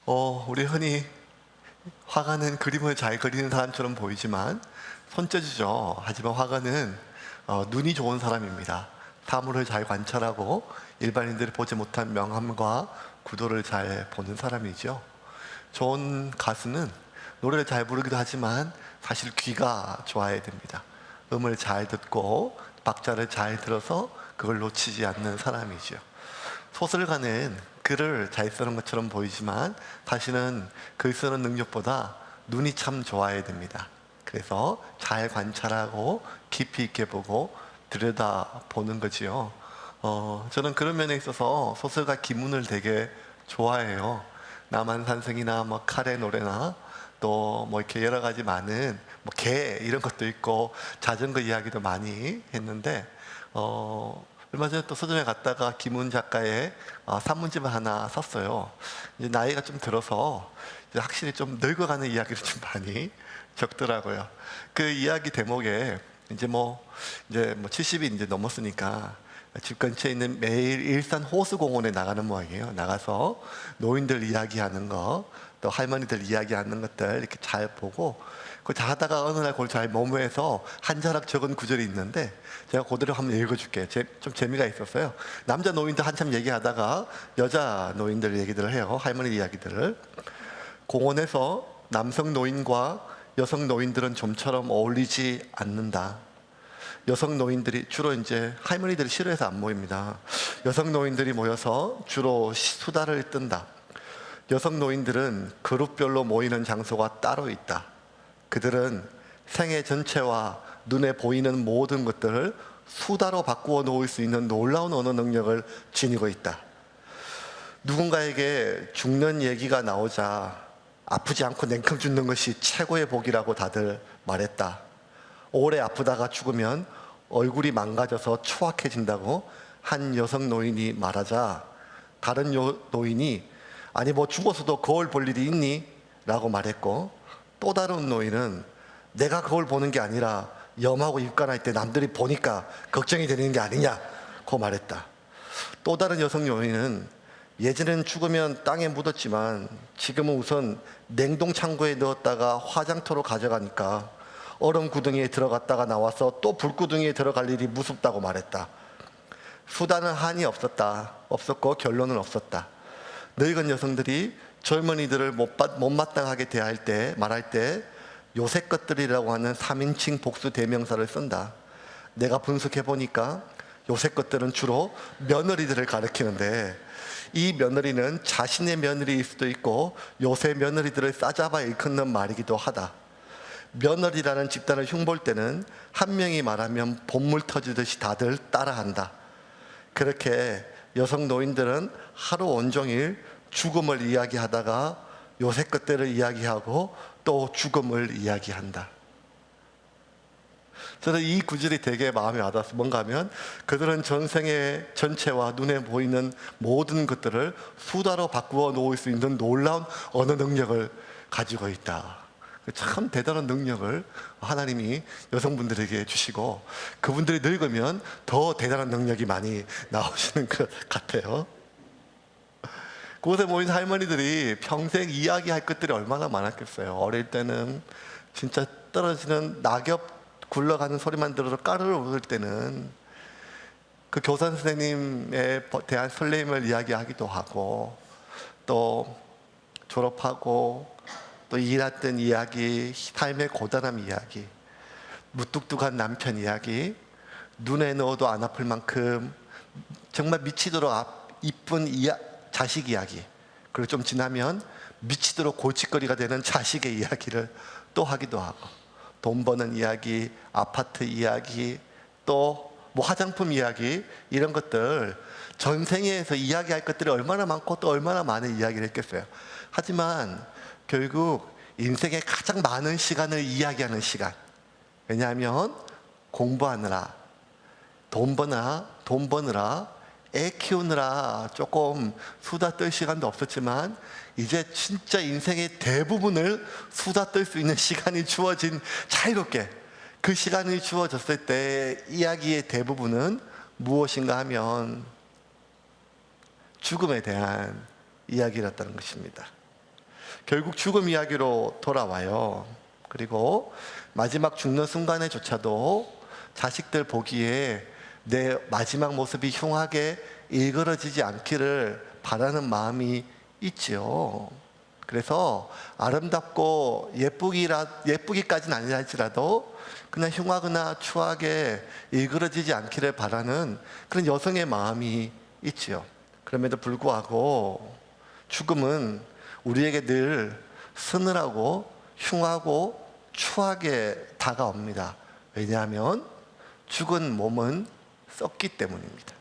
우리 흔히 화가는 그림을 잘 그리는 사람처럼 보이지만 손재주죠. 하지만 화가는 눈이 좋은 사람입니다. 사물을 잘 관찰하고 일반인들이 보지 못한 명암과 구도를 잘 보는 사람이죠. 좋은 가수는 노래를 잘 부르기도 하지만 사실 귀가 좋아야 됩니다. 음을 잘 듣고 박자를 잘 들어서 그걸 놓치지 않는 사람이죠. 소설가는 글을 잘 쓰는 것처럼 보이지만 사실은 글 쓰는 능력보다 눈이 참 좋아야 됩니다. 그래서 잘 관찰하고 깊이 있게 보고 들여다보는 거지요. 저는 그런 면에 있어서 소설가 김훈을 되게 좋아해요. 남한산성이나 뭐 칼의 노래나 또 뭐 이렇게 여러 가지 많은 뭐 개 이런 것도 있고 자전거 이야기도 많이 했는데 얼마 전에 또 서점에 갔다가 김훈 작가의 산문집을 하나 샀어요. 이제 나이가 좀 들어서 이제 확실히 좀 늙어가는 이야기를 좀 많이 적더라고요. 그 이야기 대목에 이제 70이 이제 넘었으니까 집 근처에 있는 매일 일산 호수공원에 나가는 모양이에요. 나가서 노인들 이야기하는 거, 또 할머니들 이야기하는 것들 이렇게 잘 보고 그 자다가 어느 날 그걸 잘 메모해서 한 자락 적은 구절이 있는데 제가 그대로 한번 읽어줄게요. 좀 재미가 있었어요. 남자 노인들 한참 얘기하다가 여자 노인들 얘기들을 해요. 할머니 이야기들을. 공원에서 남성 노인과 여성 노인들은 좀처럼 어울리지 않는다. 여성 노인들이 주로 이제 할머니들이 싫어해서 안 모입니다. 여성 노인들이 모여서 주로 수다를 뜬다. 여성 노인들은 그룹별로 모이는 장소가 따로 있다. 그들은 생애 전체와 눈에 보이는 모든 것들을 수다로 바꾸어 놓을 수 있는 놀라운 언어 능력을 지니고 있다. 누군가에게 죽는 얘기가 나오자 아프지 않고 냉큼 죽는 것이 최고의 복이라고 다들 말했다. 오래 아프다가 죽으면 얼굴이 망가져서 추악해진다고 한 여성 노인이 말하자 다른 노인이 아니 뭐 죽어서도 거울 볼 일이 있니? 라고 말했고 또 다른 노인은 내가 거울 보는 게 아니라 염하고 입간할 때 남들이 보니까 걱정이 되는 게 아니냐고 말했다. 또 다른 여성 노인은 예전엔 죽으면 땅에 묻었지만 지금은 우선 냉동창고에 넣었다가 화장터로 가져가니까 얼음 구덩이에 들어갔다가 나와서 또 불구덩이에 들어갈 일이 무섭다고 말했다. 수다는 한이 없었고 결론은 없었다. 늙은 여성들이 젊은이들을 못마땅하게 말할 때 요새 것들이라고 하는 3인칭 복수 대명사를 쓴다. 내가 분석해보니까 요새 것들은 주로 며느리들을 가리키는데 이 며느리는 자신의 며느리일 수도 있고 요새 며느리들을 싸잡아 일컫는 말이기도 하다. 며느리라는 집단을 흉볼 때는 한 명이 말하면 본물 터지듯이 다들 따라한다. 그렇게 여성 노인들은 하루 온종일 죽음을 이야기하다가 요새 것들을 이야기하고 또 죽음을 이야기한다. 저는 이 구절이 되게 마음에 와닿았어요. 뭔가 하면 그들은 전생의 전체와 눈에 보이는 모든 것들을 수다로 바꾸어 놓을 수 있는 놀라운 언어 능력을 가지고 있다. 참 대단한 능력을 하나님이 여성분들에게 주시고 그분들이 늙으면 더 대단한 능력이 많이 나오시는 것 같아요. 그곳에 모인 할머니들이 평생 이야기할 것들이 얼마나 많았겠어요. 어릴 때는 진짜 떨어지는 낙엽 굴러가는 소리만 들어도 까르르 웃을 때는 그 교사 선생님에 대한 설렘을 이야기하기도 하고 또 졸업하고 또 일했던 이야기, 삶의 고단함 이야기, 무뚝뚝한 남편 이야기, 눈에 넣어도 안 아플 만큼 정말 미치도록 이쁜 자식 이야기, 그리고 좀 지나면 미치도록 골칫거리가 되는 자식의 이야기를 또 하기도 하고 돈 버는 이야기, 아파트 이야기, 또 뭐 화장품 이야기 이런 것들 전생에서 이야기할 것들이 얼마나 많고 또 얼마나 많은 이야기를 했겠어요. 하지만 결국 인생의 가장 많은 시간을 이야기하는 시간. 왜냐하면 공부하느라 돈 버느라 애 키우느라 조금 수다 떨 시간도 없었지만 이제 진짜 인생의 대부분을 수다 떨 수 있는 시간이 주어진 자유롭게 그 시간이 주어졌을 때 이야기의 대부분은 무엇인가 하면 죽음에 대한 이야기였다는 것입니다. 결국 죽음 이야기로 돌아와요. 그리고 마지막 죽는 순간에조차도 자식들 보기에 내 마지막 모습이 흉하게 일그러지지 않기를 바라는 마음이 있지요. 그래서 아름답고 예쁘기까지는 아니라 할지라도 그냥 흉하거나 추하게 일그러지지 않기를 바라는 그런 여성의 마음이 있지요. 그럼에도 불구하고 죽음은 우리에게 늘 서늘하고 흉하고 추하게 다가옵니다. 왜냐하면 죽은 몸은 썩기 때문입니다.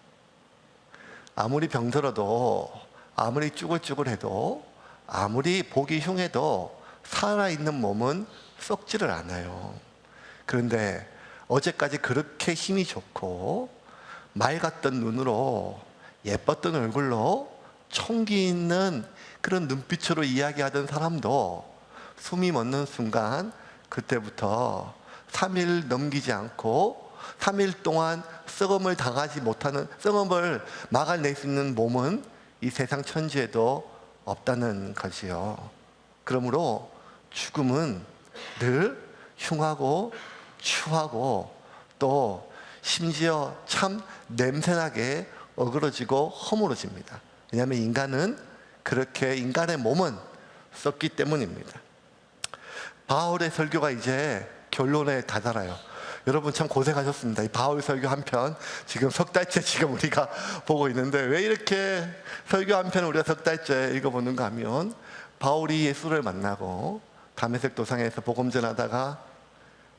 아무리 병들어도, 아무리 쭈글쭈글해도, 아무리 보기 흉해도 살아있는 몸은 썩지를 않아요. 그런데 어제까지 그렇게 힘이 좋고 맑았던 눈으로 예뻤던 얼굴로 총기 있는 그런 눈빛으로 이야기하던 사람도 숨이 멎는 순간 그때부터 3일 넘기지 않고 3일 동안 썩음을 당하지 못하는, 썩음을 막아낼 수 있는 몸은 이 세상 천지에도 없다는 것이요. 그러므로 죽음은 늘 흉하고 추하고 또 심지어 참 냄새나게 어그러지고 허물어집니다. 왜냐하면 인간은 그렇게, 인간의 몸은 썩기 때문입니다. 바울의 설교가 이제 결론에 다다라요. 여러분 참 고생하셨습니다. 이 바울 설교 한 편 지금 석 달째 지금 우리가 보고 있는데, 왜 이렇게 설교 한 편 우리가 석 달째 읽어보는가 하면, 바울이 예수를 만나고 다메섹 도상에서 복음 전하다가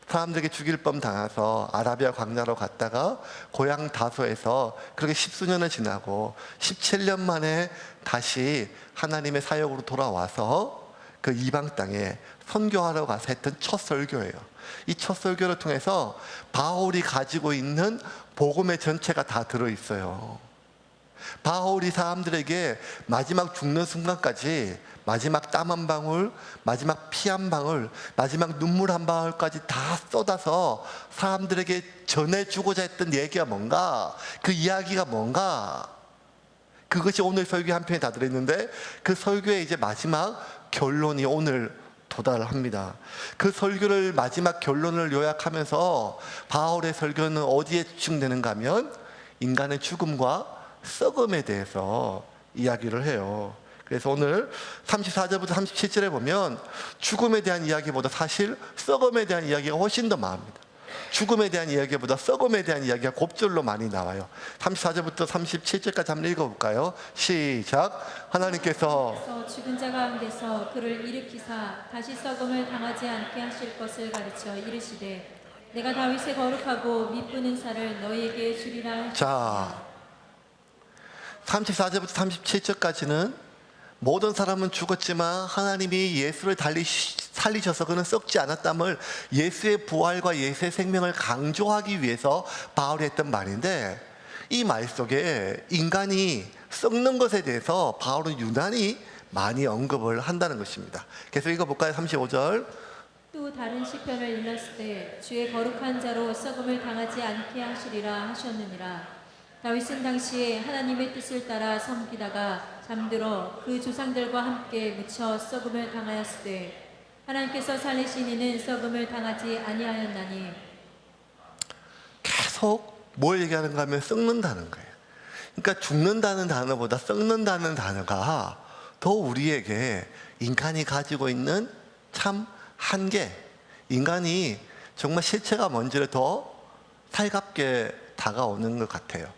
사람들에게 죽일 뻔 당해서 아라비아 광야로 갔다가 고향 다소에서 그렇게 10수년을 지나고 17년 만에 다시 하나님의 사역으로 돌아와서 그 이방 땅에 선교하러 가서 했던 첫 설교예요. 이 첫 설교를 통해서 바울이 가지고 있는 복음의 전체가 다 들어있어요. 바울이 사람들에게 마지막 죽는 순간까지, 마지막 땀 한 방울, 마지막 피 한 방울, 마지막 눈물 한 방울까지 다 쏟아서 사람들에게 전해주고자 했던 얘기가 뭔가, 그 이야기가 뭔가, 그것이 오늘 설교 한 편에 다 들어있는데, 그 설교의 이제 마지막 결론이 오늘 도달을 합니다. 그 설교를, 마지막 결론을 요약하면서 바울의 설교는 어디에 집중되는가 하면 인간의 죽음과 썩음에 대해서 이야기를 해요. 그래서 오늘 34절부터 37절에 보면 죽음에 대한 이야기보다 사실 썩음에 대한 이야기가 훨씬 더 많습니다. 죽음에 대한 이야기보다 썩음에 대한 이야기가 곱절로 많이 나와요. 34절부터 37절까지 한번 읽어볼까요? 시작. 하나님께서 죽은 자 가운데서 그를 일으키사 다시 썩음을 당하지 않게 하실 것을 가르쳐 이르시되, 내가 다윗의 거룩하고 미쁘는 살을 너희에게 주리라. 자, 34절부터 37절까지는 모든 사람은 죽었지만 하나님이 예수를 살리셔서 그는 썩지 않았담을, 예수의 부활과 예수의 생명을 강조하기 위해서 바울이 했던 말인데, 이 말 속에 인간이 썩는 것에 대해서 바울은 유난히 많이 언급을 한다는 것입니다. 계속 읽어볼까요? 35절. 또 다른 시편을 일렀을 때 주의 거룩한 자로 썩음을 당하지 않게 하시리라 하셨느니라. 다윗은 당시에 하나님의 뜻을 따라 섬기다가 잠들어 그 조상들과 함께 묻혀 썩음을 당하였을 때 하나님께서 살리신 이는 썩음을 당하지 아니하였나니. 계속 뭘 얘기하는가 하면 썩는다는 거예요. 그러니까 죽는다는 단어보다 썩는다는 단어가 더 우리에게 인간이 가지고 있는 참 한계, 인간이 정말 실체가 뭔지를 더 살갑게 다가오는 것 같아요.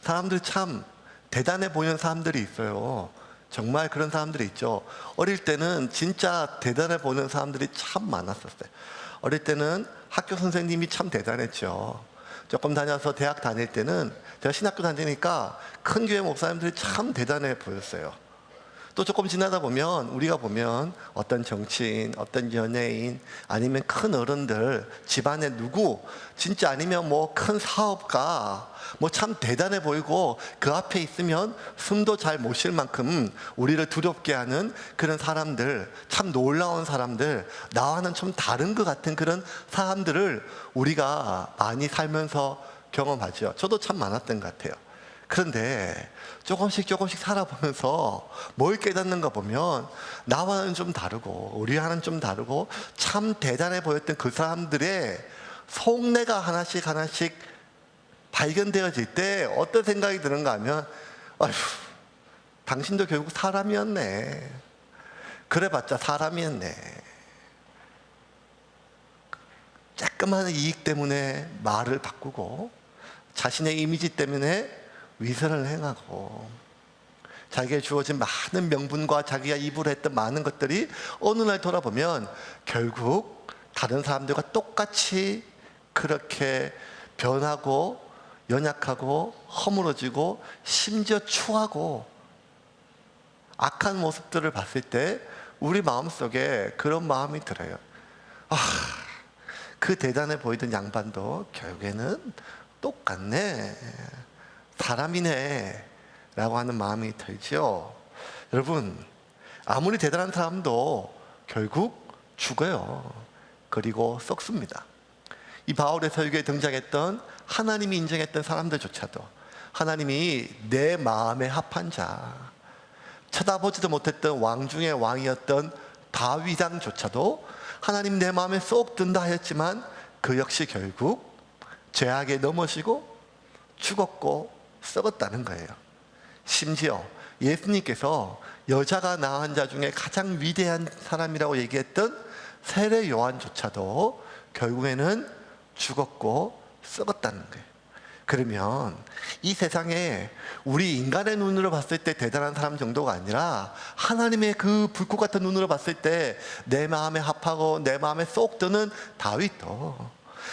사람들 참 대단해 보이는 사람들이 있어요. 정말 그런 사람들이 있죠. 어릴 때는 진짜 대단해 보이는 사람들이 참 많았었어요. 어릴 때는 학교 선생님이 참 대단했죠. 조금 다녀서 대학 다닐 때는, 제가 신학교 다니니까 큰 교회 목사님들이 참 대단해 보였어요. 또 조금 지나다 보면, 우리가 보면 어떤 정치인, 어떤 연예인, 아니면 큰 어른들, 집안에 누구, 진짜 아니면 뭐 큰 사업가, 뭐 참 대단해 보이고 그 앞에 있으면 숨도 잘 못 쉴 만큼 우리를 두렵게 하는 그런 사람들, 참 놀라운 사람들, 나와는 좀 다른 것 같은 그런 사람들을 우리가 많이 살면서 경험하죠. 저도 참 많았던 것 같아요. 그런데 조금씩 살아보면서 뭘 깨닫는가 보면 나와는 좀 다르고 우리와는 좀 다르고 참 대단해 보였던 그 사람들의 속내가 하나씩 발견되어질 때 어떤 생각이 드는가 하면 아휴, 당신도 결국 사람이었네. 그래봤자 사람이었네. 조그마한 이익 때문에 말을 바꾸고 자신의 이미지 때문에 위선을 행하고 자기에게 주어진 많은 명분과 자기가 입으로 했던 많은 것들이 어느 날 돌아보면 결국 다른 사람들과 똑같이 그렇게 변하고 연약하고 허물어지고 심지어 추하고 악한 모습들을 봤을 때 우리 마음속에 그런 마음이 들어요. 그 대단해 보이던 양반도 결국에는 똑같네, 사람이네 라고 하는 마음이 들죠. 여러분, 아무리 대단한 사람도 결국 죽어요. 그리고 썩습니다. 이 바울의 설교에 등장했던 하나님이 인정했던 사람들조차도 하나님이 내 마음에 합한 자, 쳐다보지도 못했던 왕 중의 왕이었던 다윗 왕조차도 하나님 내 마음에 쏙 든다 하였지만 그 역시 결국 죄악에 넘어지고 죽었고 썩었다는 거예요. 심지어 예수님께서 여자가 낳은 자 중에 가장 위대한 사람이라고 얘기했던 세례 요한조차도 결국에는 죽었고 썩었다는 거예요. 그러면 이 세상에 우리 인간의 눈으로 봤을 때 대단한 사람 정도가 아니라 하나님의 그 불꽃 같은 눈으로 봤을 때 내 마음에 합하고 내 마음에 쏙 드는 다윗도,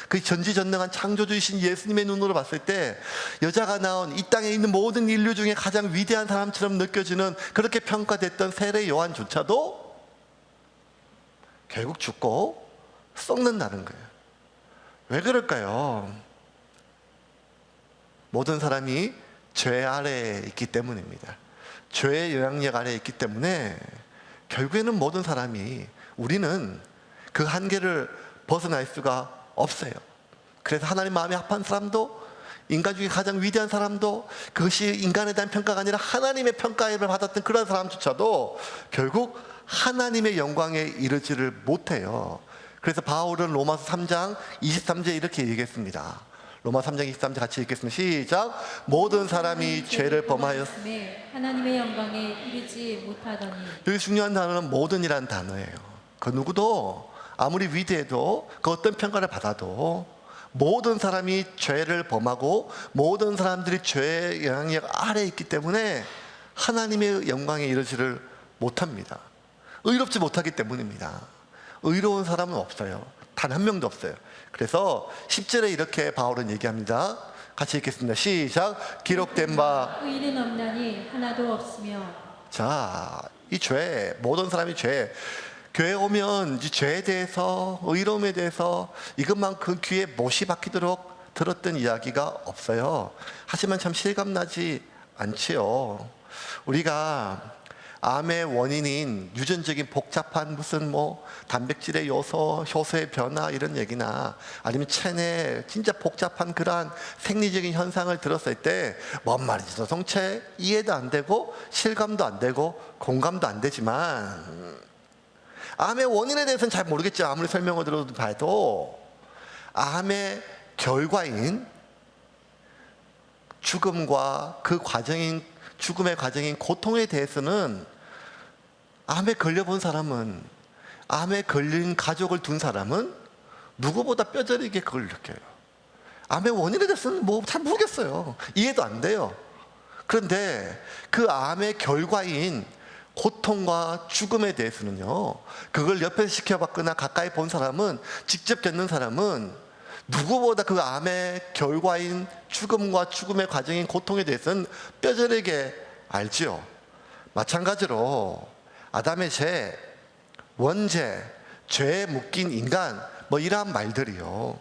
그 전지전능한 창조주이신 예수님의 눈으로 봤을 때 여자가 낳은 이 땅에 있는 모든 인류 중에 가장 위대한 사람처럼 느껴지는 그렇게 평가됐던 세례 요한조차도 결국 죽고 썩는다는 거예요. 왜 그럴까요? 모든 사람이 죄 아래에 있기 때문입니다. 죄의 영향력 아래에 있기 때문에 결국에는 모든 사람이, 우리는 그 한계를 벗어날 수가 없어요. 그래서 하나님 마음에 합한 사람도, 인간 중에 가장 위대한 사람도, 그것이 인간에 대한 평가가 아니라 하나님의 평가를 받았던 그런 사람조차도 결국 하나님의 영광에 이르지를 못해요. 그래서 바울은 로마서 3장 23절에 이렇게 얘기했습니다. 로마서 3장 23절 같이 읽겠습니다. 시작. 모든 사람이 죄를 범하였음에 하나님의 영광에 이르지 못하더니. 여기 중요한 단어는 모든이라는 단어예요. 그 누구도 아무리 위대해도 그 어떤 평가를 받아도 모든 사람이 죄를 범하고 모든 사람들이 죄의 영향력 아래에 있기 때문에 하나님의 영광에 이르지를 못합니다. 의롭지 못하기 때문입니다. 의로운 사람은 없어요. 단 한 명도 없어요. 그래서 10절에 이렇게 바울은 얘기합니다. 같이 읽겠습니다. 시작. 기록된 바 의인은 없나니 하나도 없으며. 자, 이 죄, 모든 사람이 죄, 교회 오면 이 죄에 대해서, 의로움에 대해서 이것만큼 귀에 못이 박히도록 들었던 이야기가 없어요. 하지만 참 실감나지 않지요. 우리가 암의 원인인 유전적인 복잡한 무슨 단백질의 요소, 효소의 변화 이런 얘기나 아니면 체내 진짜 복잡한 그러한 생리적인 현상을 들었을 때 뭔 말인지 도통체 이해도 안 되고 실감도 안 되고 공감도 안 되지만 암의 원인에 대해서는 잘 모르겠죠. 아무리 설명을 들어도 봐도 암의 결과인 죽음과 그 과정인 죽음의 과정인 고통에 대해서는 암에 걸려본 사람은, 암에 걸린 가족을 둔 사람은 누구보다 뼈저리게 그걸 느껴요. 암의 원인에 대해서는 잘 모르겠어요. 이해도 안 돼요. 그런데 그 암의 결과인 고통과 죽음에 대해서는요, 그걸 옆에서 지켜봤거나 가까이 본 사람은, 직접 겪는 사람은 누구보다 그 암의 결과인 죽음과 죽음의 과정인 고통에 대해서는 뼈저리게 알지요. 마찬가지로 아담의 죄, 원죄, 죄에 묶인 인간 이러한 말들이요,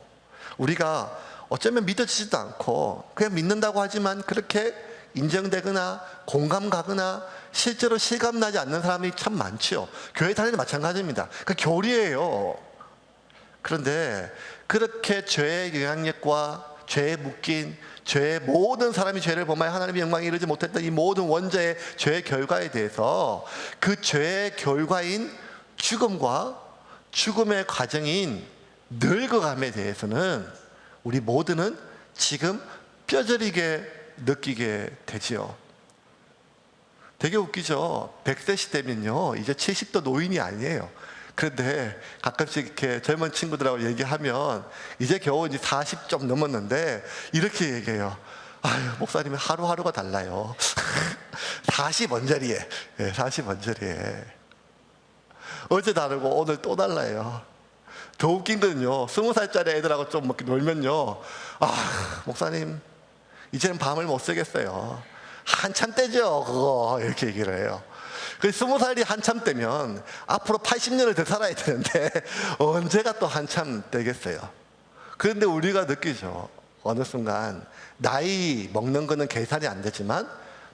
우리가 어쩌면 믿어지지도 않고 그냥 믿는다고 하지만 그렇게 인정되거나 공감 가거나 실제로 실감나지 않는 사람이 참 많지요. 교회 다니는 마찬가지입니다. 그 교리예요. 그런데 그렇게 죄의 영향력과 죄에 묶인 죄의 모든 사람이 죄를 범하여 하나님의 영광에 이르지 못했던 이 모든 원죄의 죄의 결과에 대해서 그 죄의 결과인 죽음과 죽음의 과정인 늙어감에 대해서는 우리 모두는 지금 뼈저리게 느끼게 되지요. 되게 웃기죠. 100세 되면요 이제 70도 노인이 아니에요. 그런데 가끔씩 이렇게 젊은 친구들하고 얘기하면 이제 겨우 이제 40 좀 넘었는데 이렇게 얘기해요. 아유, 목사님은 하루하루가 달라요. 40 언저리에, 40 언저리에. 어제 다르고 오늘 또 달라요. 더 웃긴 거는요, 20살짜리 애들하고 좀 이렇게 놀면요, 아, 목사님, 이제는 밤을 못 새겠어요. 한참 때죠, 그거. 이렇게 얘기를 해요. 그 20살이 한참 때면 앞으로 80년을 더 살아야 되는데 언제가 또 한참 되겠어요. 그런데 우리가 느끼죠. 어느 순간 나이 먹는 거는 계산이 안 되지만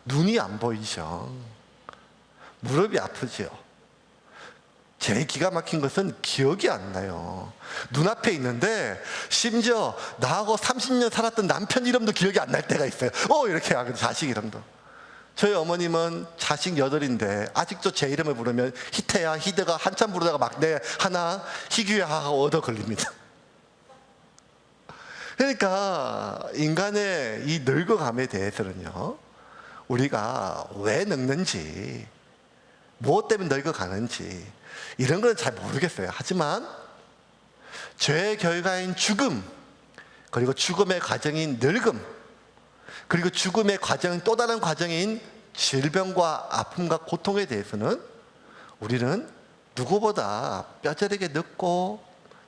눈이 안 보이죠. 무릎이 아프죠. 제일 기가 막힌 것은 기억이 안 나요. 눈앞에 있는데 심지어 나하고 30년 살았던 남편 이름도 기억이 안 날 때가 있어요. 이렇게 하고 자식 이름도. 저희 어머님은 자식 8인데 아직도 제 이름을 부르면 희태야, 희대가 한참 부르다가 막내 하나, 희규야 하고 얻어 걸립니다. 그러니까 인간의 이 늙어감에 대해서는요, 우리가 왜 늙는지, 무엇 때문에 늙어가는지 이런 건 잘 모르겠어요. 하지만 죄의 결과인 죽음, 그리고 죽음의 과정인 늙음, 그리고 죽음의 과정인 또 다른 과정인 질병과 아픔과 고통에 대해서는 우리는 누구보다 뼈저리게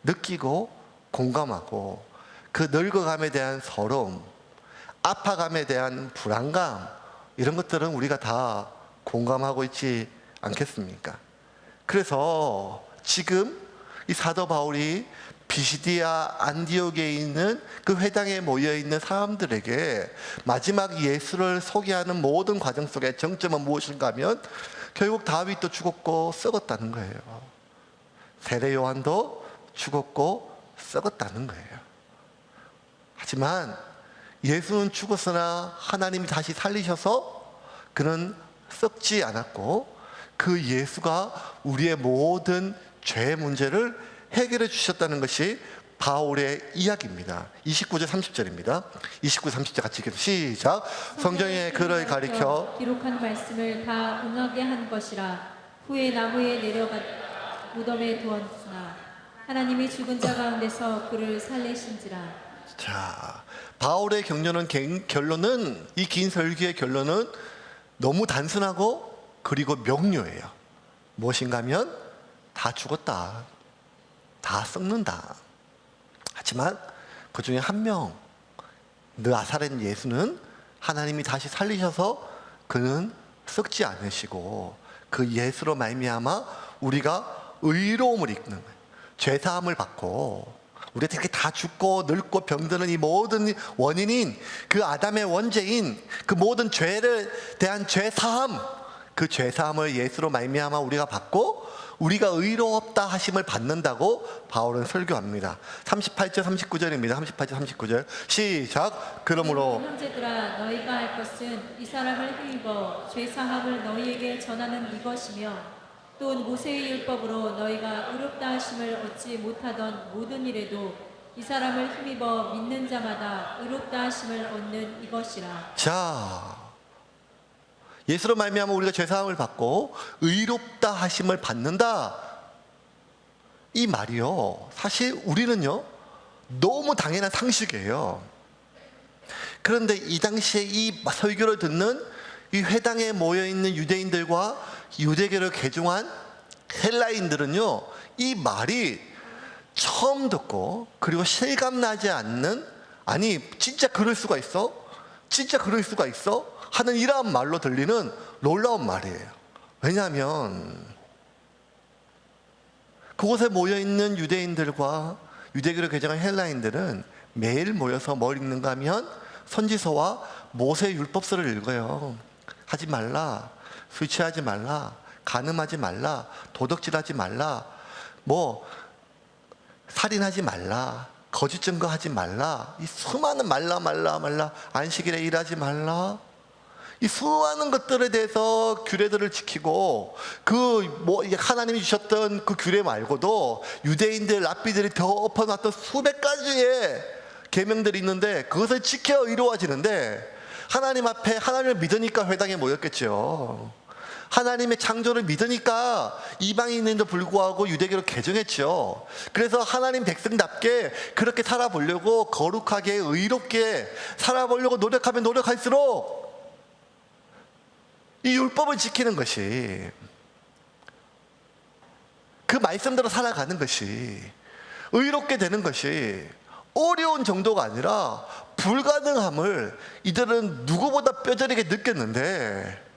느끼고 공감하고 그 늙어감에 대한 서러움, 아파감에 대한 불안감, 이런 것들은 우리가 다 공감하고 있지 않겠습니까? 그래서 지금 이 사도 바울이 비시디아 안디옥에 있는 그 회당에 모여있는 사람들에게 마지막 예수를 소개하는 모든 과정 속에 정점은 무엇인가 하면 결국 다윗도 죽었고 썩었다는 거예요. 세례 요한도 죽었고 썩었다는 거예요. 하지만 예수는 죽었으나 하나님이 다시 살리셔서 그는 썩지 않았고 그 예수가 우리의 모든 죄의 문제를 해결해 주셨다는 것이 바울의 이야기입니다. 29절 30절입니다. 29, 30절 같이 읽겠습니다. 시작. 성경에 그를 가리켜 기록한 말씀을 다 응하게 한 것이라. 후에 나무에 내려가 무덤에 두었으나 하나님이 죽은 자 가운데서 그를 살리신지라. 자, 바울의 결론은 이 긴 설교의 결론은 너무 단순하고 그리고 명료해요. 무엇인가 하면 다 죽었다, 다 썩는다. 하지만 그 중에 한 명, 나사렛 예수는 하나님이 다시 살리셔서 그는 썩지 않으시고 그 예수로 말미암아 우리가 의로움을 입는 거예요. 죄사함을 받고 우리가 이렇게 다 죽고 늙고 병드는 이 모든 원인인 그 아담의 원죄인 그 모든 죄를 대한 죄사함, 그 죄사함을 예수로 말미암아 우리가 받고 우리가 의롭다 하심을 받는다고 바울은 설교합니다. 38절 39절입니다. 38절 39절 시작. 그러므로 형제들아, 너희가 할 것은 이 사람을 힘입어 죄사함을 너희에게 전하는 이것이며 또 모세의 율법으로 너희가 의롭다 하심을 얻지 못하던 모든 일에도 이 사람을 힘입어 믿는 자마다 의롭다 하심을 얻는 이것이라. 자, 예수로 말미암아 우리가 죄사함을 받고 의롭다 하심을 받는다. 이 말이요, 사실 우리는요 너무 당연한 상식이에요. 그런데 이 당시에 이 설교를 듣는 이 회당에 모여있는 유대인들과 유대교를 개종한 헬라인들은요 이 말이 처음 듣고 그리고 실감나지 않는, 아니 진짜 그럴 수가 있어? 진짜 그럴 수가 있어? 하는 이러한 말로 들리는 놀라운 말이에요. 왜냐하면 그곳에 모여있는 유대인들과 유대교를 개정한 헬라인들은 매일 모여서 뭘 읽는가 하면 선지서와 모세의 율법서를 읽어요. 하지 말라, 술 취하지 말라, 간음하지 말라, 도둑질하지 말라, 살인하지 말라, 거짓 증거하지 말라. 이 수많은 말라 안식일에 일하지 말라. 이 수많은 것들에 대해서 규례들을 지키고 하나님이 주셨던 그 규례 말고도 유대인들 랍비들이 더 엎어놨던 수백 가지의 계명들이 있는데 그것을 지켜 이루어지는데 하나님 앞에 하나님을 믿으니까 회당에 모였겠죠. 하나님의 창조를 믿으니까 이방인인데도 불구하고 유대교로 개종했죠. 그래서 하나님 백성답게 그렇게 살아보려고 거룩하게 의롭게 살아보려고 노력하면 노력할수록 이 율법을 지키는 것이, 그 말씀대로 살아가는 것이, 의롭게 되는 것이 어려운 정도가 아니라 불가능함을 이들은 누구보다 뼈저리게 느꼈는데,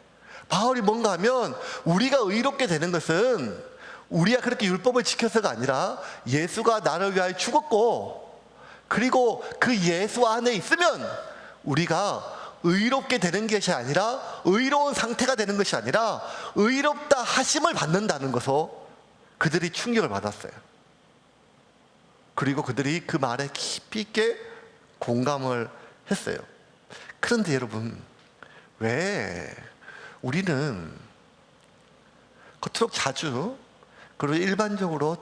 바울이 뭔가 하면 우리가 의롭게 되는 것은 우리가 그렇게 율법을 지켜서가 아니라 예수가 나를 위하여 죽었고, 그리고 그 예수 안에 있으면 우리가 의롭게 되는 것이 아니라, 의로운 상태가 되는 것이 아니라 의롭다 하심을 받는다는 것을 그들이 충격을 받았어요. 그리고 그들이 그 말에 깊이 있게 공감을 했어요. 그런데 여러분, 왜 우리는 그토록 자주 그리고 일반적으로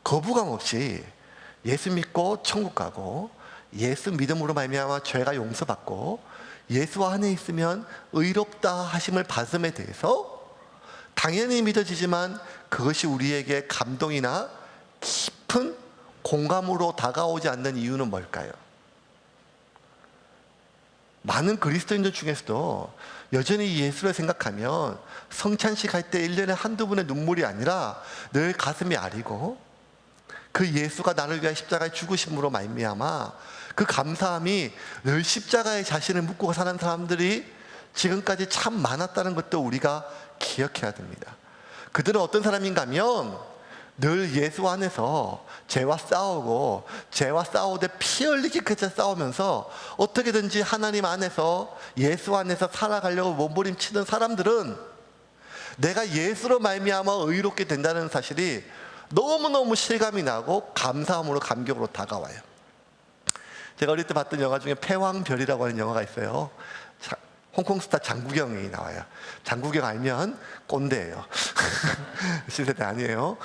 거부감 없이 예수 믿고 천국 가고, 예수 믿음으로 말미암아 죄가 용서받고 예수 안에 있으면 의롭다 하심을 받음에 대해서 당연히 믿어지지만 그것이 우리에게 감동이나 깊은 공감으로 다가오지 않는 이유는 뭘까요? 많은 그리스도인들 중에서도 여전히 예수를 생각하면 성찬식 할 때 1년에 한두 번의 눈물이 아니라 늘 가슴이 아리고, 그 예수가 나를 위하여 십자가에 죽으심으로 말미암아 그 감사함이 늘 십자가에 자신을 묻고 사는 사람들이 지금까지 참 많았다는 것도 우리가 기억해야 됩니다. 그들은 어떤 사람인가 하면 늘 예수 안에서 죄와 싸우고, 죄와 싸우되 피 흘리게 그저 싸우면서 어떻게든지 하나님 안에서, 예수 안에서 살아가려고 몸부림치는 사람들은 내가 예수로 말미암아 의롭게 된다는 사실이 너무너무 실감이 나고 감사함으로, 감격으로 다가와요. 제가 어릴 때 봤던 영화 중에 패왕별이라고 하는 영화가 있어요. 홍콩 스타 장국영이 나와요. 장국영 알면 꼰대예요. 신세대 아니에요.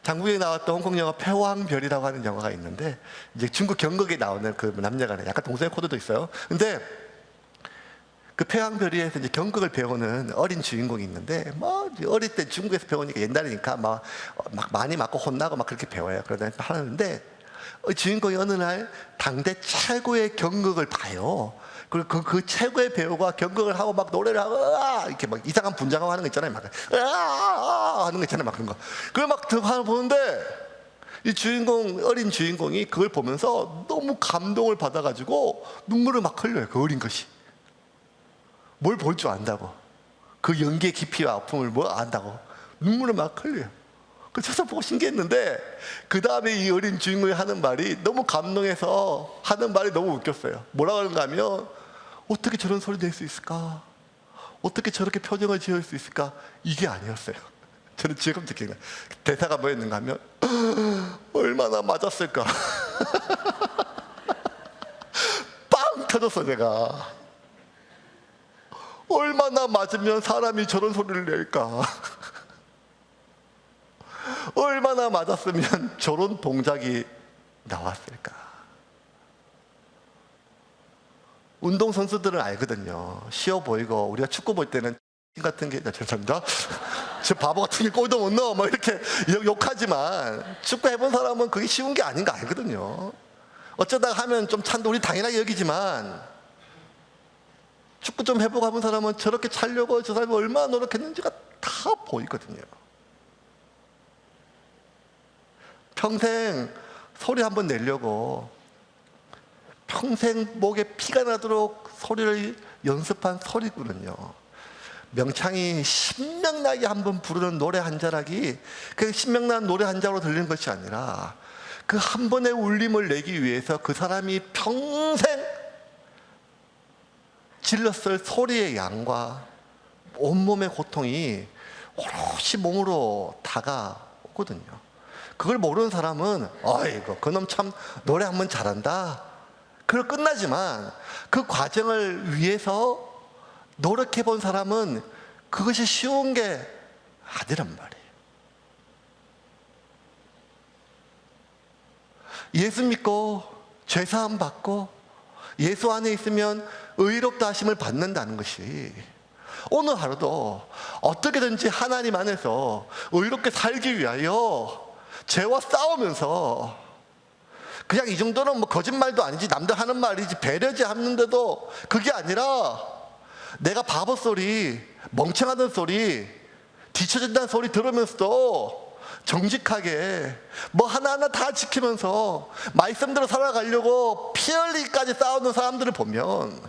장국영이 나왔던 홍콩 영화 패왕별이라고 하는 영화가 있는데, 이제 중국 경극에 나오는 그 남녀가 약간 동성애 코드도 있어요. 근데 그 패왕별이에서 이제 경극을 배우는 어린 주인공이 있는데, 어릴 때 중국에서 배우니까 옛날이니까 막 많이 맞고 혼나고 막 그렇게 배워요. 그러다 하는데 주인공이 어느 날 당대 최고의 경극을 봐요. 그리고 그 최고의 배우가 경극을 하고 막 노래를 하고 이렇게 막 이상한 분장하고 하는 거 있잖아요. 막 하는 거 있잖아요. 막 그런 거. 그걸 막 보는데 이 어린 주인공이 그걸 보면서 너무 감동을 받아가지고 눈물을 막 흘려요. 그 어린 것이. 뭘 볼 줄 안다고. 그 연기의 깊이와 아픔을 안다고. 눈물을 막 흘려요. 그래서 보고 신기했는데, 그 다음에 이 어린 주인공이 하는 말이 너무 감동해서 하는 말이 너무 웃겼어요. 뭐라고 하는가 하면, 어떻게 저런 소리 낼 수 있을까? 어떻게 저렇게 표정을 지을 수 있을까? 이게 아니었어요. 저는 지금 느끼는 대사가 뭐였는가 하면, 얼마나 맞았을까? 빵 터졌어, 내가. 얼마나 맞으면 사람이 저런 소리를 낼까? 얼마나 맞았으면 저런 동작이 나왔을까? 운동선수들은 알거든요. 쉬워 보이고, 우리가 축구 볼 때는 같은 게, 죄송합니다. 저 바보 같은 게 골도 못 넣어. 막 이렇게 욕하지만, 축구 해본 사람은 그게 쉬운 게 아닌 거 알거든요. 어쩌다가 하면 좀 찬도 우리 당연하게 여기지만, 축구 좀 해보고 해본 사람은 저렇게 차려고 저 사람이 얼마나 노력했는지가 다 보이거든요. 평생 소리 한번 내려고 평생 목에 피가 나도록 소리를 연습한 소리꾼은요, 명창이 신명나게 한번 부르는 노래 한 자락이 그 신명나는 노래 한 자락으로 들리는 것이 아니라 그 한 번의 울림을 내기 위해서 그 사람이 평생 질렀을 소리의 양과 온몸의 고통이 오롯이 몸으로 다가오거든요. 그걸 모르는 사람은 어이구 그놈 참 노래 한번 잘한다. 그걸 끝나지만 그 과정을 위해서 노력해 본 사람은 그것이 쉬운 게 아니란 말이에요. 예수 믿고 죄사함 받고 예수 안에 있으면 의롭다 하심을 받는다는 것이 오늘 하루도 어떻게든지 하나님 안에서 의롭게 살기 위하여 죄와 싸우면서 그냥 이 정도는 뭐 거짓말도 아니지 남들 하는 말이지 배려지 하는데도 그게 아니라 내가 바보 소리 멍청하던 소리 뒤처진다는 소리 들으면서도 정직하게 뭐 하나하나 다 지키면서 말씀대로 살아가려고 피 흘리기까지 싸우는 사람들을 보면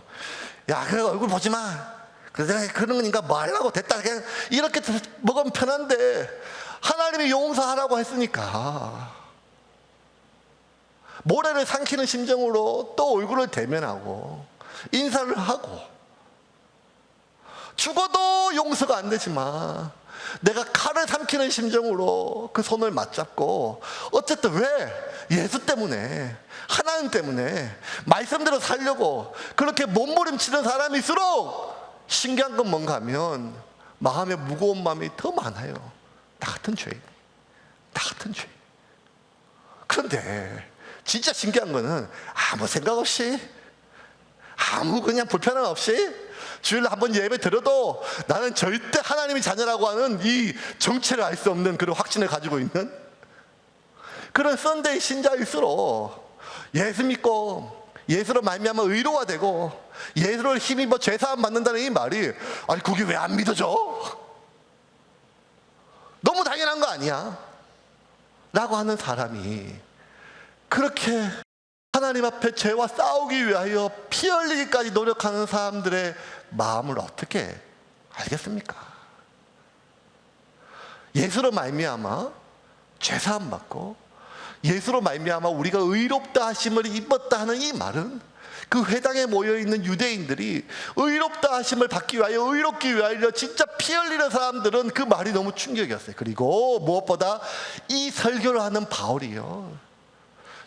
야 그래 얼굴 보지 마 그래서 내가 그런 거니까 뭐 하려고 됐다 그냥 이렇게 먹으면 편한데 하나님이 용서하라고 했으니까 모래를 삼키는 심정으로 또 얼굴을 대면하고 인사를 하고 죽어도 용서가 안 되지만 내가 칼을 삼키는 심정으로 그 손을 맞잡고 어쨌든 왜? 예수 때문에 하나님 때문에 말씀대로 살려고 그렇게 몸부림치는 사람일수록 신기한 건 뭔가 하면 마음에 무거운 마음이 더 많아요. 나 같은 죄인 그런데 진짜 신기한 거는 아무 생각 없이 아무 그냥 불편함 없이 주일날 한번 예배 드려도 나는 절대 하나님이 자녀라고 하는 이 정체를 알 수 없는 그런 확신을 가지고 있는 그런 썬데이 신자일수록 예수 믿고 예수로 말미암아 의로가 되고 예수를 힘입어 죄사함 받는다는 이 말이 아니 그게 왜 안 믿어져? 너무 당연한 거 아니야? 라고 하는 사람이 그렇게 하나님 앞에 죄와 싸우기 위하여 피 흘리기까지 노력하는 사람들의 마음을 어떻게 알겠습니까? 예수로 말미암아 죄사함 받고 예수로 말미암아 우리가 의롭다 하심을 입었다 하는 이 말은 그 회당에 모여있는 유대인들이 의롭다 하심을 받기 위하여 의롭기 위하여 진짜 피 흘리는 사람들은 그 말이 너무 충격이었어요. 그리고 무엇보다 이 설교를 하는 바울이요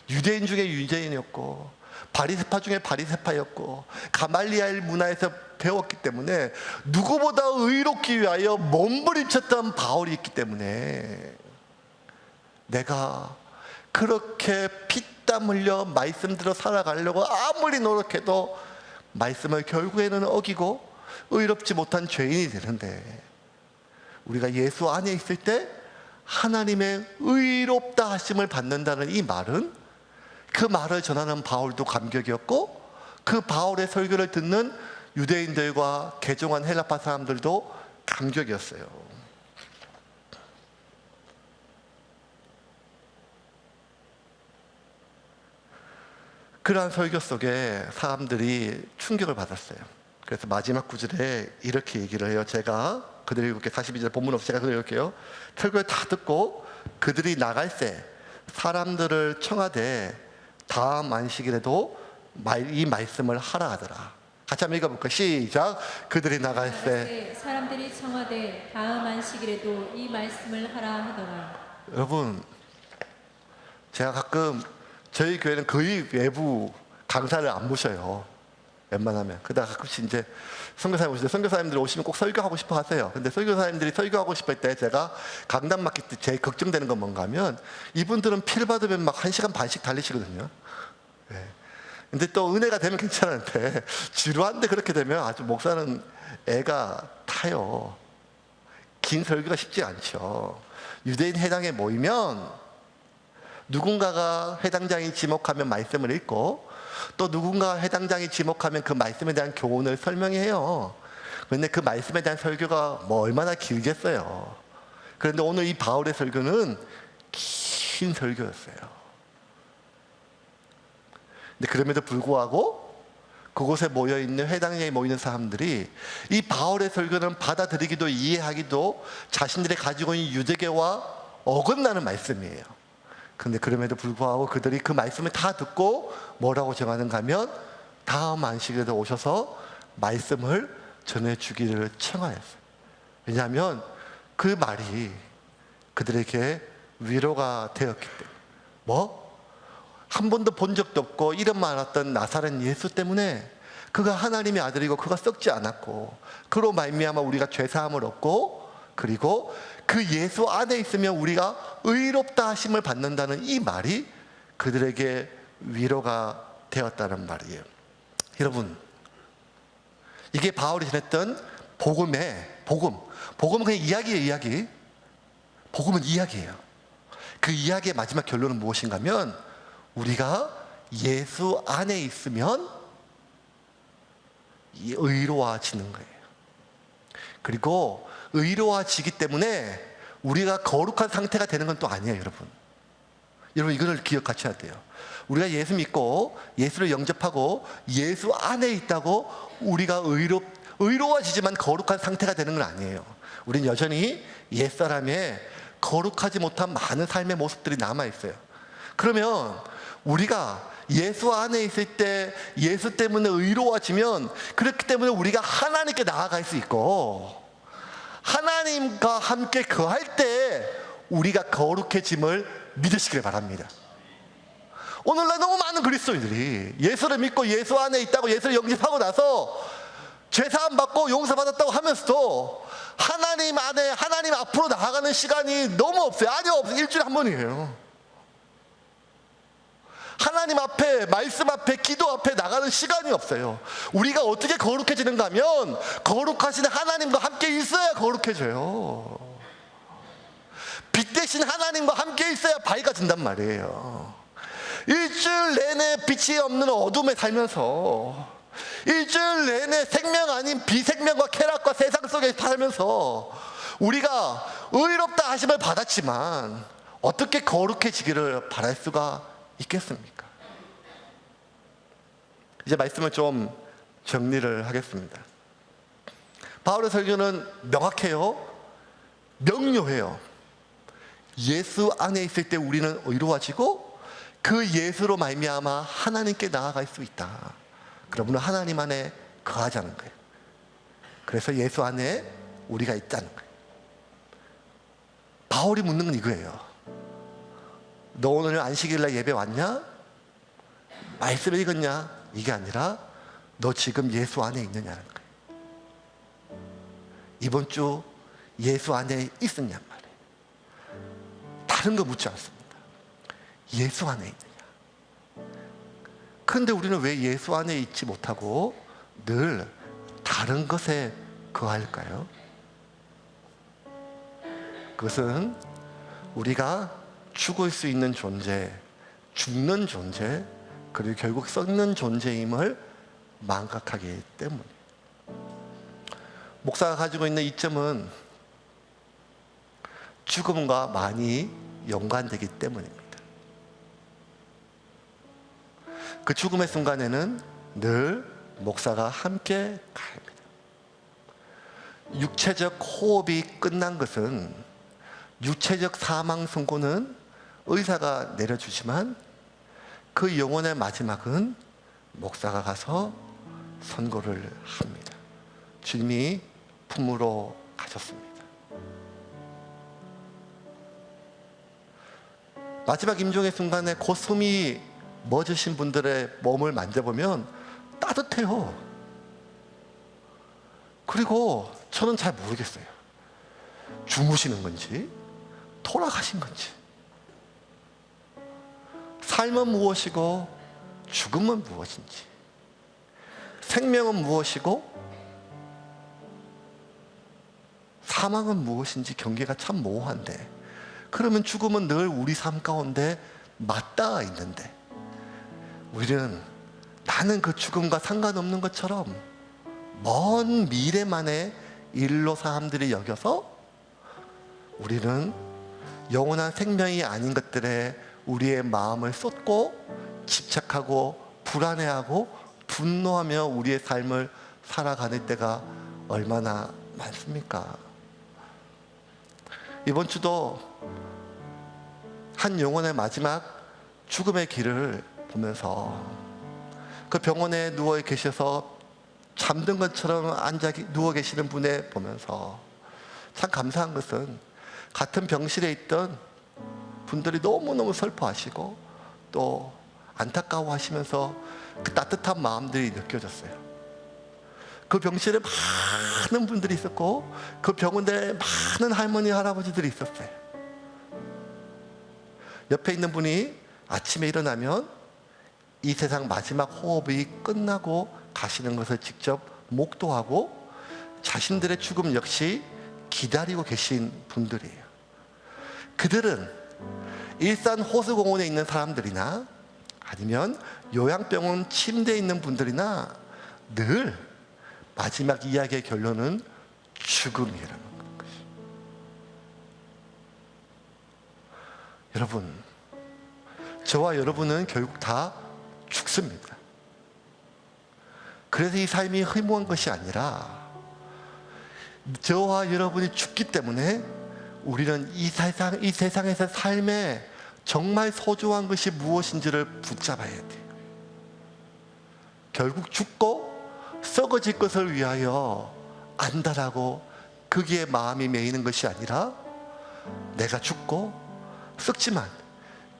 유대인 중에 유대인이었고 바리새파 중에 바리새파였고 가말리엘 문화에서 배웠기 때문에 누구보다 의롭기 위하여 몸부림쳤던 바울이 있기 때문에 내가 그렇게 피땀 흘려 말씀대로 살아가려고 아무리 노력해도 말씀을 결국에는 어기고 의롭지 못한 죄인이 되는데 우리가 예수 안에 있을 때 하나님의 의롭다 하심을 받는다는 이 말은 그 말을 전하는 바울도 감격이었고 그 바울의 설교를 듣는 유대인들과 개종한 헬라파 사람들도 감격이었어요. 그러한 설교 속에 사람들이 충격을 받았어요. 그래서 마지막 구절에 이렇게 얘기를 해요. 제가 그들이 이렇게 42절 본문 없이 제가 그대로 읽을게요. 설교를 다 듣고 그들이 나갈새 사람들을 청하되 다음 안식일에도 이 말씀을 하라 하더라. 같이 한번 읽어볼까요? 시작. 그들이 나갈새 사람들이 청하되 다음 안식일에도 이 말씀을 하라 하더라. 여러분 제가 가끔 저희 교회는 거의 외부 강사를 안 모셔요. 웬만하면. 그러다가 가끔씩 이제 선교사님 오실 때 선교사님들 오시면 꼭 설교하고 싶어 하세요. 근데 선교사님들이 설교하고 싶을 때 제가 강단 맡길 때 제일 걱정되는 건 뭔가 하면 이분들은 필 받으면 막 1시간 반씩 달리시거든요. 네. 근데 또 은혜가 되면 괜찮은데 지루한데 그렇게 되면 아주 목사는 애가 타요. 긴 설교가 쉽지 않죠. 유대인 회당에 모이면 누군가가 회당장이 지목하면 말씀을 읽고 또 누군가 회당장이 지목하면 그 말씀에 대한 교훈을 설명해요. 그런데 그 말씀에 대한 설교가 뭐 얼마나 길겠어요. 그런데 오늘 이 바울의 설교는 긴 설교였어요. 근데 그럼에도 불구하고 그곳에 모여있는 회당장에 모이는 사람들이 이 바울의 설교는 받아들이기도 이해하기도 자신들이 가지고 있는 유대계와 어긋나는 말씀이에요. 근데 그럼에도 불구하고 그들이 그 말씀을 다 듣고 뭐라고 정하는가 하면 다음 안식일에 오셔서 말씀을 전해주기를 청하였어요. 왜냐하면 그 말이 그들에게 위로가 되었기 때문에. 뭐? 한 번도 본 적도 없고 이름 많았던 나사렛 예수 때문에 그가 하나님의 아들이고 그가 썩지 않았고 그로 말미암아 우리가 죄사함을 얻고 그리고 그 예수 안에 있으면 우리가 의롭다 하심을 받는다는 이 말이 그들에게 위로가 되었다는 말이에요. 여러분, 이게 바울이 전했던 복음의 복음은 그냥 이야기예요. 이야기. 복음은 이야기예요. 그 이야기의 마지막 결론은 무엇인가 하면 우리가 예수 안에 있으면 의로워지는 거예요. 그리고 의로워지기 때문에 우리가 거룩한 상태가 되는 건 또 아니에요, 여러분. 여러분, 이걸 기억하셔야 돼요. 우리가 예수 믿고 예수를 영접하고 예수 안에 있다고 우리가 의로워지지만 거룩한 상태가 되는 건 아니에요. 우린 여전히 옛사람의 거룩하지 못한 많은 삶의 모습들이 남아있어요. 그러면 우리가 예수 안에 있을 때 예수 때문에 의로워지면 그렇기 때문에 우리가 하나님께 나아갈 수 있고 하나님과 함께 거할 때 우리가 거룩해짐을 믿으시길 바랍니다. 오늘날 너무 많은 그리스도인들이 예수를 믿고 예수 안에 있다고 예수를 영접하고 나서 죄사함 받고 용서받았다고 하면서도 하나님 안에 하나님 앞으로 나아가는 시간이 너무 없어요. 아니 없어요. 일주일에 한 번이에요. 하나님 앞에 말씀 앞에 기도 앞에 나가는 시간이 없어요. 우리가 어떻게 거룩해지는가 하면 거룩하신 하나님과 함께 있어야 거룩해져요. 빛 대신 하나님과 함께 있어야 밝아진단 말이에요. 일주일 내내 빛이 없는 어둠에 살면서 일주일 내내 생명 아닌 비생명과 쾌락과 세상 속에 살면서 우리가 의롭다 하심을 받았지만 어떻게 거룩해지기를 바랄 수가 있겠습니까? 이제 말씀을 좀 정리를 하겠습니다. 바울의 설교는 명확해요. 명료해요. 예수 안에 있을 때 우리는 의로워지고 그 예수로 말미암아 하나님께 나아갈 수 있다. 그러면 하나님 안에 거하자는 거예요. 그래서 예수 안에 우리가 있다는 거예요. 바울이 묻는 건 이거예요. 너 오늘 안식일날 예배 왔냐? 말씀을 읽었냐? 이게 아니라 너 지금 예수 안에 있느냐는 거예요. 이번 주 예수 안에 있었냔 말이에요. 다른 거 묻지 않습니다. 예수 안에 있느냐. 그런데 우리는 왜 예수 안에 있지 못하고 늘 다른 것에 거할까요? 그것은 우리가 죽을 수 있는 존재, 죽는 존재, 그리고 결국 썩는 존재임을 망각하기 때문에. 목사가 가지고 있는 이점은 죽음과 많이 연관되기 때문입니다. 그 죽음의 순간에는 늘 목사가 함께 갑니다. 육체적 호흡이 끝난 것은 육체적 사망 선고는 의사가 내려주지만 그 영혼의 마지막은 목사가 가서 선고를 합니다. 주님이 품으로 가셨습니다. 마지막 임종의 순간에 곧 숨이 멎으신 분들의 몸을 만져보면 따뜻해요. 그리고 저는 잘 모르겠어요. 주무시는 건지 돌아가신 건지. 삶은 무엇이고 죽음은 무엇인지, 생명은 무엇이고 사망은 무엇인지 경계가 참 모호한데, 그러면 죽음은 늘 우리 삶 가운데 맞닿아 있는데 우리는 나는 그 죽음과 상관없는 것처럼 먼 미래만의 일로 사람들이 여겨서 우리는 영원한 생명이 아닌 것들에 우리의 마음을 쏟고 집착하고 불안해하고 분노하며 우리의 삶을 살아가는 때가 얼마나 많습니까? 이번 주도 한 영혼의 마지막 죽음의 길을 보면서 그 병원에 누워 계셔서 잠든 것처럼 누워 계시는 분을 보면서 참 감사한 것은 같은 병실에 있던 분들이 너무너무 슬퍼하시고 또 안타까워하시면서 그 따뜻한 마음들이 느껴졌어요. 그 병실에 많은 분들이 있었고 그 병원에 많은 할머니 할아버지들이 있었어요. 옆에 있는 분이 아침에 일어나면 이 세상 마지막 호흡이 끝나고 가시는 것을 직접 목도하고 자신들의 죽음 역시 기다리고 계신 분들이에요. 그들은 일산 호수공원에 있는 사람들이나 아니면 요양병원 침대에 있는 분들이나 늘 마지막 이야기의 결론은 죽음이라는 것이. 여러분, 저와 여러분은 결국 다 죽습니다. 그래서 이 삶이 허무한 것이 아니라 저와 여러분이 죽기 때문에 우리는 이 세상에서 삶에 정말 소중한 것이 무엇인지를 붙잡아야 돼요. 결국 죽고 썩어질 것을 위하여 안달하고 거기에 마음이 매이는 것이 아니라 내가 죽고 썩지만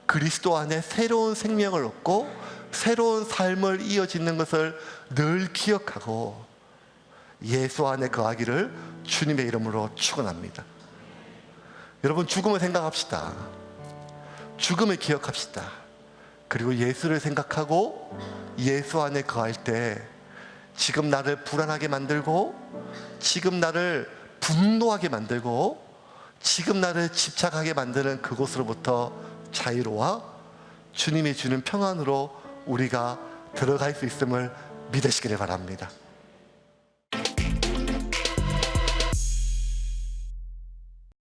그리스도 안에 새로운 생명을 얻고 새로운 삶을 이어짓는 것을 늘 기억하고 예수 안에 거하기를 주님의 이름으로 축원합니다. 여러분, 죽음을 생각합시다. 죽음을 기억합시다. 그리고 예수를 생각하고 예수 안에 거할 때 지금 나를 불안하게 만들고 지금 나를 분노하게 만들고 지금 나를 집착하게 만드는 그곳으로부터 자유로워 주님이 주는 평안으로 우리가 들어갈 수 있음을 믿으시기를 바랍니다.